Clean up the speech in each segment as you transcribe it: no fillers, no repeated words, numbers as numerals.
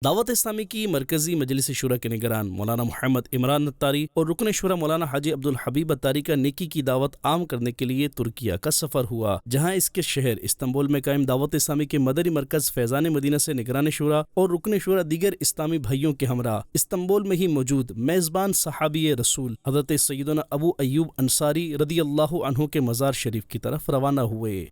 دعوت اسلامی کی مرکزی مجلس شورا کے نگران مولانا محمد عمران اتاری اور رکن شورا مولانا حاجی عبدالحبیب اتاری کا نیکی کی دعوت عام کرنے کے لیے ترکیہ کا سفر ہوا، جہاں اس کے شہر استنبول میں قائم دعوت اسلامی کے مدنی مرکز فیضان مدینہ سے نگران شورا اور رکن شورا دیگر اسلامی بھائیوں کے ہمراہ استنبول میں ہی موجود میزبان صحابی رسول حضرت سیدنا ابو ایوب انصاری رضی اللہ عنہ کے مزار شریف کی طرف روانہ ہوئے۔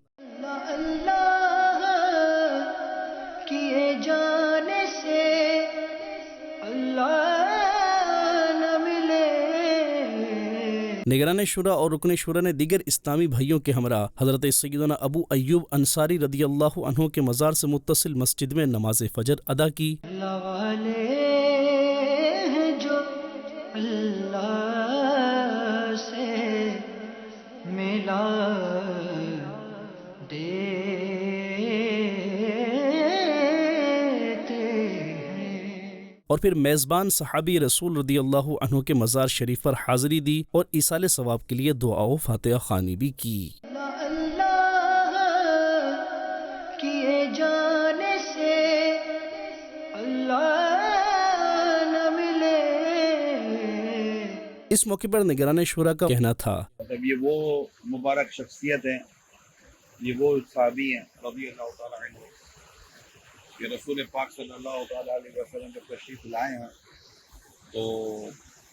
نگران شورا اور رکن شورا نے دیگر اسلامی بھائیوں کے ہمراہ حضرت سیدنا ابو ایوب انصاری رضی اللہ عنہ کے مزار سے متصل مسجد میں نماز فجر ادا کی۔ اور پھر میزبان صحابی رسول رضی اللہ عنہ کے مزار شریف پر حاضری دی اور ایصال ثواب کے لیے دعا و فاتحہ خوانی بھی کی۔ اس موقع پر نگران شورا کا کہنا تھا، یہ وہ مبارک شخصیت ہیں، یہ وہ صحابی ہیں رضی اللہ تعالیٰ عنہ، کہ رسول پاک صلی اللہ تعالیٰ علیہ وسلم جب تشریف لائے ہیں تو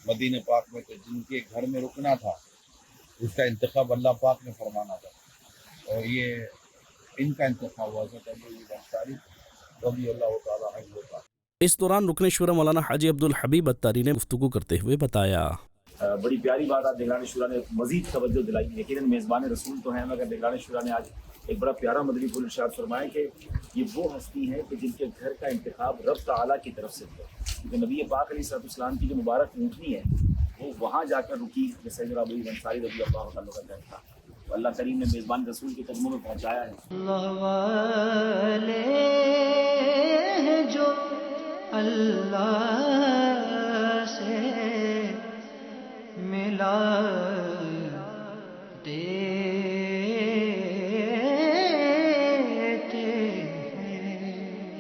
مدینہ پاک میں تو جن کے گھر میں رکنا تھا اس کا انتخاب اللہ پاک نے فرمانا تھا، اور یہ ان کا انتخاب ہوا حضرت ابو ایوب انصاری رضی اللہ تعالیٰ عنہ کا۔ اس دوران رکن شورا مولانا حاجی عبدالحبیب اتاری نے گفتگو کرتے ہوئے بتایا، بڑی پیاری بات آج نگران شورا نے مزید توجہ دلائی۔ یقیناً میزبان رسول تو ہیں، مگر نگران شورا نے آج ایک بڑا پیارا مدنی پھول ارشاد فرمایا کہ یہ وہ ہستی ہیں کہ جن کے گھر کا انتخاب رب تعالیٰ کی طرف سے ہوا، کیونکہ نبی پاک علیہ السلام کی جو مبارک اونٹنی ہے وہ وہاں جا کر رکی، جیسے سیدنا ابو ایوب انصاری رضی اللہ عنہ کا گھر تھا، اللہ کریم نے میزبان رسول کے قدموں میں پہنچایا ہے۔ اللہ والے جو اللہ